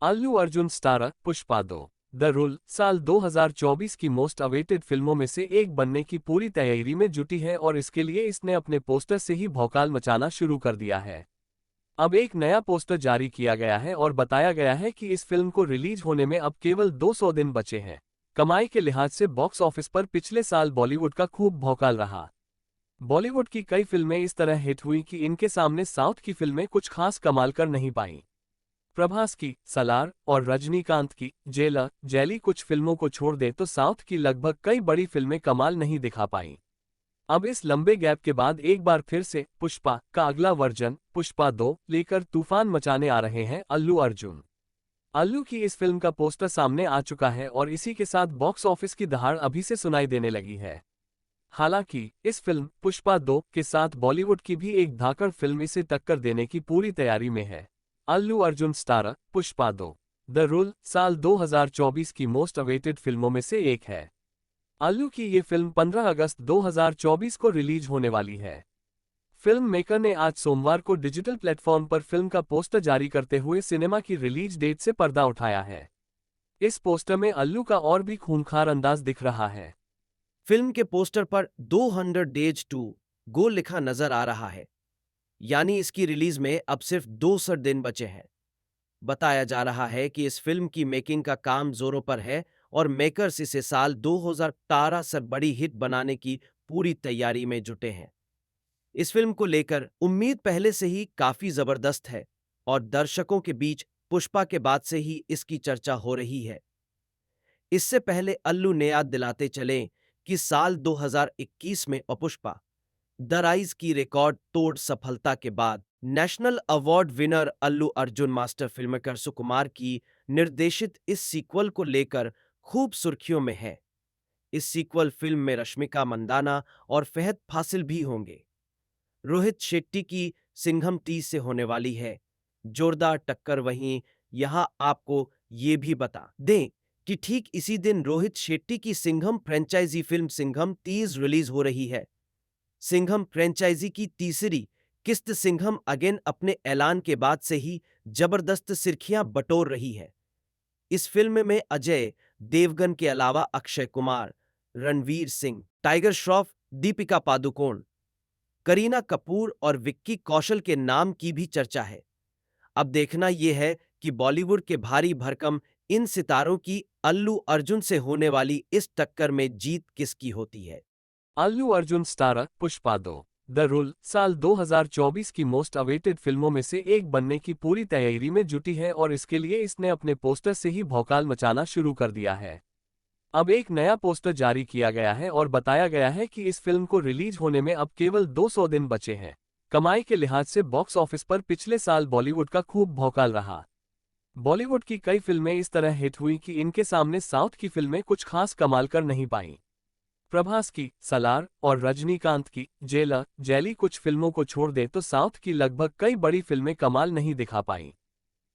Allu Arjun starrer Pushpa 2 The Rule साल 2024 की most awaited फिल्मों में से एक बनने की पूरी तैयारी में जुटी है और इसके लिए इसने अपने पोस्टर से ही भौकाल मचाना शुरू कर दिया है। अब एक नया पोस्टर जारी किया गया है और बताया गया है कि इस फिल्म को रिलीज होने में अब केवल 200 दिन बचे हैं। कमाई के लिहाज से बॉक्स ऑफिस पर पिछले साल बॉलीवुड का खूब भौकाल रहा। बॉलीवुड की कई फिल्में इस तरह हिट हुई कि इनके सामने साउथ की फिल्में कुछ खास कमाल कर नहीं पाईं। प्रभास की सलार और रजनीकांत की जेलर जैली कुछ फिल्मों को छोड़ दे तो साउथ की लगभग कई बड़ी फिल्में कमाल नहीं दिखा पाईं। अब इस लंबे गैप के बाद एक बार फिर से पुष्पा का अगला वर्जन पुष्पा 2 लेकर तूफान मचाने आ रहे हैं अल्लू अर्जुन। अल्लू की इस फिल्म का पोस्टर सामने आ चुका है और इसी के साथ बॉक्स ऑफिस की दहाड़ अभी से सुनाई देने लगी है। हालांकि इस फिल्म पुष्पा 2 के साथ बॉलीवुड की भी एक धाकड़ फिल्म इसे टक्कर देने की पूरी तैयारी में है। Allu Arjun starrer Pushpa 2 The Rule साल 2024 की मोस्ट अवेटेड फिल्मों में से एक है। अल्लू की ये फिल्म 15 अगस्त 2024 को रिलीज होने वाली है। फिल्म मेकर ने आज सोमवार को डिजिटल प्लेटफॉर्म पर फिल्म का पोस्टर जारी करते हुए सिनेमा की रिलीज डेट से पर्दा उठाया है। इस पोस्टर में अल्लू का और भी खूंखार अंदाज दिख रहा है। फिल्म के पोस्टर पर 200 डेज टू गो लिखा नजर आ रहा है, यानी इसकी रिलीज में अब सिर्फ 200 दिन बचे हैं। बताया जा रहा है कि इस फिल्म की मेकिंग का काम जोरों पर है और मेकर्स इसे साल 2018 से बड़ी हिट बनाने की पूरी तैयारी में जुटे हैं। इस फिल्म को लेकर उम्मीद पहले से ही काफी जबरदस्त है और दर्शकों के बीच पुष्पा के बाद से ही इसकी चर्चा हो रही है। इससे पहले अल्लू ने याद दिलाते चलें कि साल 2021 में पुष्पा द राइज की रिकॉर्ड तोड़ सफलता के बाद national award winner Allu Arjun master filmmaker सुकुमार की निर्देशित इस सीक्वल को लेकर खूब सुर्खियों में है। इस सीक्वल फिल्म में रश्मिका मंदाना और फहद फासिल भी होंगे। रोहित शेट्टी की सिंघम 30 से होने वाली है जोरदार टक्कर। वहीं यहां आपको ये भी बता दें कि ठीक इसी दिन रोहित शेट्टी की Singham franchise film Singham 30 release हो रही है। सिंघम फ्रेंचाइजी की तीसरी किस्त सिंघम अगेन अपने ऐलान के बाद से ही जबरदस्त सुर्खियां बटोर रही है। इस फिल्म में अजय देवगन के अलावा अक्षय कुमार, रणवीर सिंह, टाइगर श्रॉफ, दीपिका पादुकोण, करीना कपूर और विक्की कौशल के नाम की भी चर्चा है। अब देखना यह है कि बॉलीवुड के भारी भरकम इन सितारों की अल्लू अर्जुन से होने वाली इस टक्कर में जीत किसकी होती है। Allu Arjun starrer Pushpa 2 The Rule साल 2024 की मोस्ट अवेटेड फिल्मों में से एक बनने की पूरी तैयारी में जुटी है और इसके लिए इसने अपने पोस्टर से ही भौकाल मचाना शुरू कर दिया है। अब एक नया पोस्टर जारी किया गया है और बताया गया है कि इस फिल्म को रिलीज होने में अब केवल 200 दिन बचे हैं। कमाई के लिहाज से बॉक्स ऑफिस पर पिछले साल बॉलीवुड का खूब भौकाल रहा। बॉलीवुड की कई फिल्में इस तरह हिट हुई कि इनके सामने साउथ की फिल्में कुछ खास कमाल कर नहीं पाईं। प्रभास की सलार और रजनीकांत की जेलर जैली कुछ फिल्मों को छोड़ दे तो साउथ की लगभग कई बड़ी फिल्में कमाल नहीं दिखा पाईं।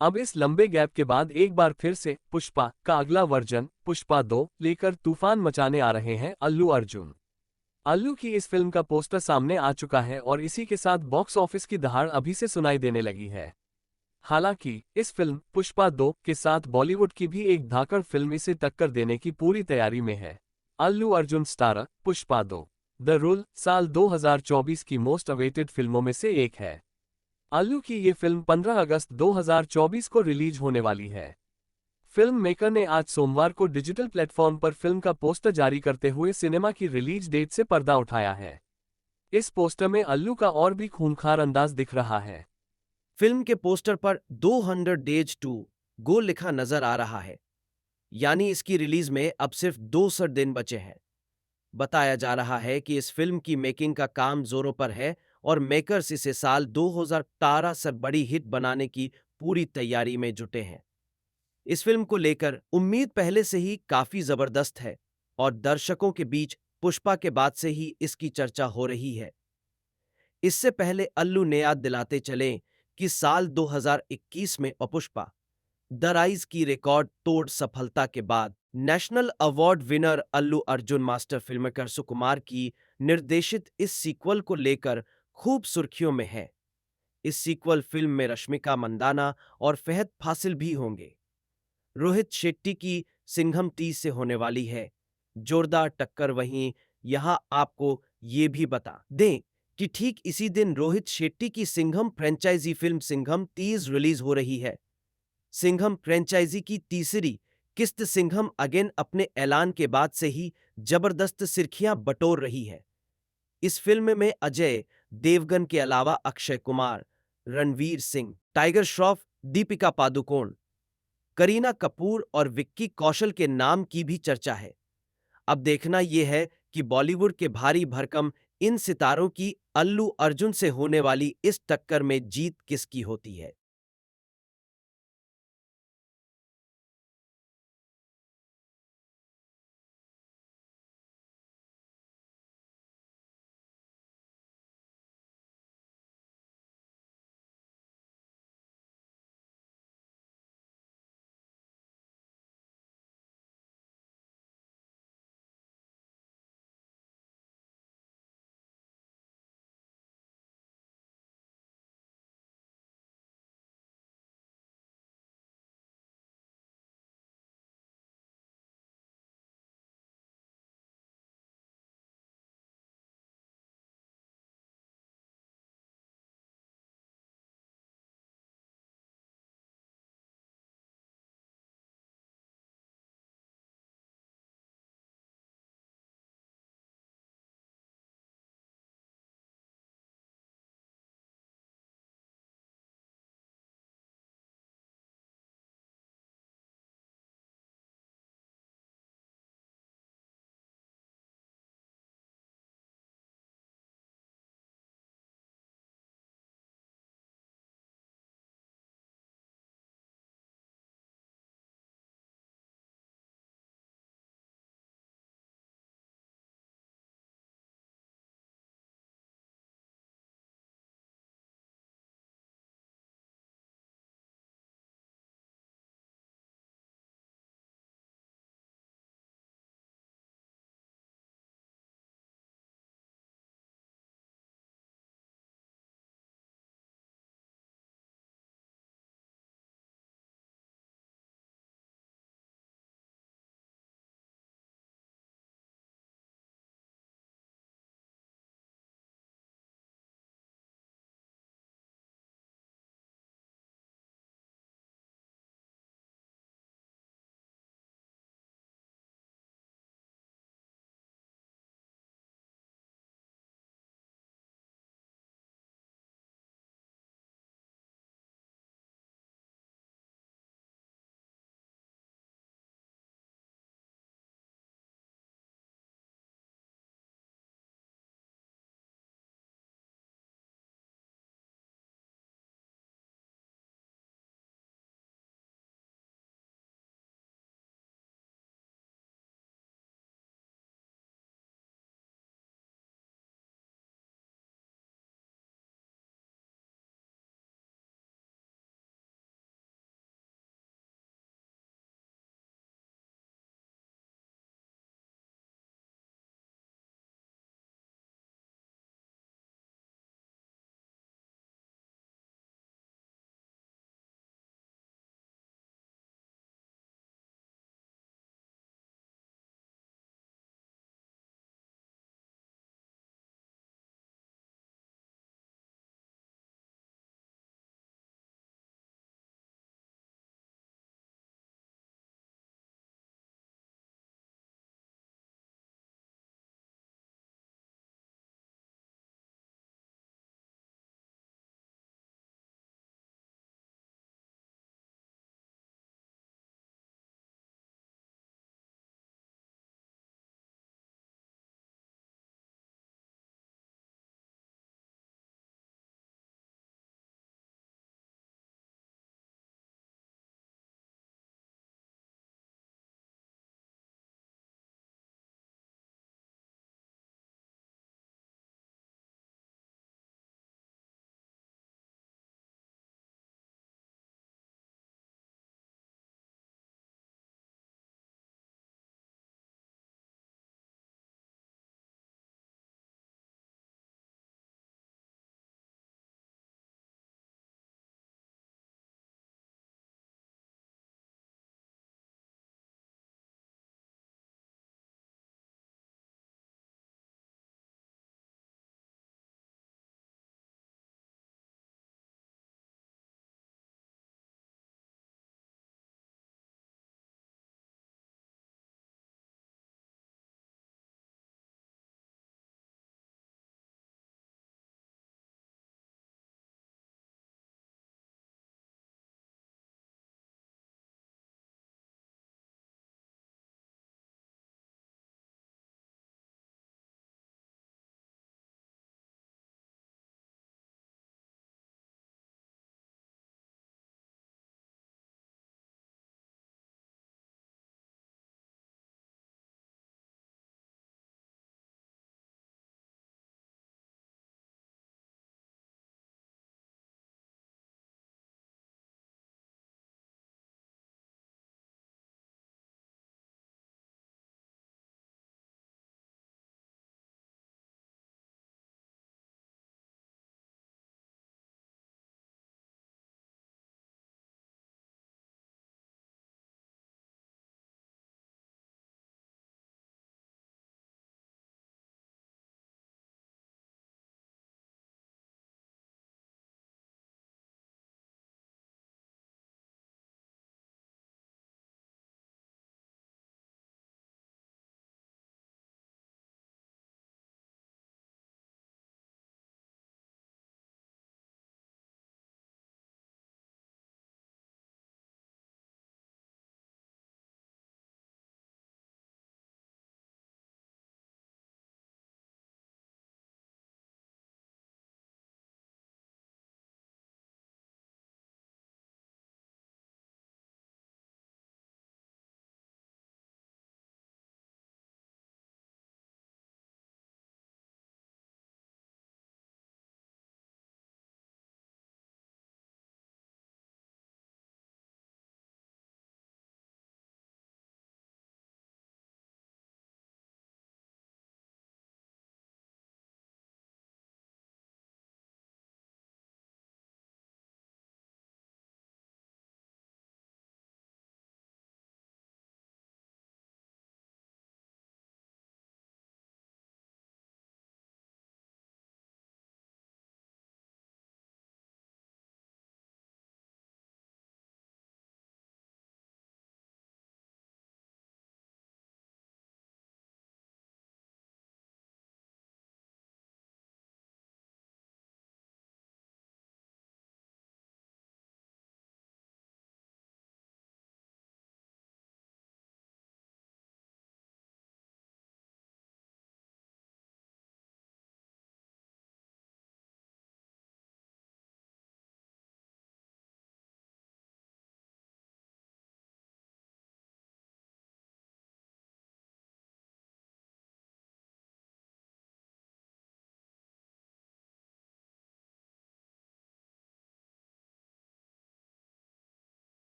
अब इस लंबे गैप के बाद एक बार फिर से पुष्पा का अगला वर्जन पुष्पा 2 लेकर तूफान मचाने आ रहे हैं अल्लू अर्जुन। अल्लू की इस फिल्म का पोस्टर सामने आ चुका है और इसी के साथ बॉक्स ऑफिस की दहाड़ अभी से सुनाई देने लगी है। हालांकि इस फिल्म पुष्पा 2 के साथ बॉलीवुड की भी एक धाकड़ फिल्म इसे टक्कर देने की पूरी तैयारी में है। Allu Arjun starrer Pushpa 2 The Rule साल 2024 की मोस्ट अवेटेड फिल्मों में से एक है। अल्लू की ये फिल्म 15 अगस्त 2024 को रिलीज होने वाली है। फिल्म मेकर ने आज सोमवार को डिजिटल प्लेटफॉर्म पर फिल्म का पोस्टर जारी करते हुए सिनेमा की रिलीज डेट से पर्दा उठाया है। इस पोस्टर में अल्लू का और भी खूंखार अंदाज दिख रहा है। फिल्म के पोस्टर पर 200 डेज टू गो लिखा नजर आ रहा है, यानी इसकी रिलीज में अब सिर्फ 200 दिन बचे हैं। बताया जा रहा है कि इस फिल्म की मेकिंग का काम जोरों पर है और मेकर्स इसे साल 2018 से बड़ी हिट बनाने की पूरी तैयारी में जुटे हैं। इस फिल्म को लेकर उम्मीद पहले से ही काफी जबरदस्त है और दर्शकों के बीच पुष्पा के बाद से ही इसकी चर्चा हो रही है। इससे पहले अल्लू ने याद दिलाते चलें कि साल 2021 में पुष्पा द राइज की रिकॉर्ड तोड़ सफलता के बाद national award winner Allu Arjun master filmmaker सुकुमार की निर्देशित इस सीक्वल को लेकर खूब सुर्खियों में है। इस सीक्वल फिल्म में रश्मिका मंदाना और फहद फासिल भी होंगे। रोहित शेट्टी की सिंघम 30 से होने वाली है। जोरदार टक्कर। वहीं यहां आपको ये भी बता दें कि ठीक इसी दिन रोहित शेट्टी की Singham franchise film Singham 30 release हो रही है। सिंघम फ्रेंचाइजी की तीसरी किस्त सिंघम अगेन अपने ऐलान के बाद से ही जबरदस्त सुर्खियां बटोर रही है। इस फिल्म में अजय देवगन के अलावा अक्षय कुमार, रणवीर सिंह, टाइगर श्रॉफ, दीपिका पादुकोण, करीना कपूर और विक्की कौशल के नाम की भी चर्चा है। अब देखना यह है कि बॉलीवुड के भारी भरकम इन सितारों की अल्लू अर्जुन से होने वाली इस टक्कर में जीत किसकी होती है।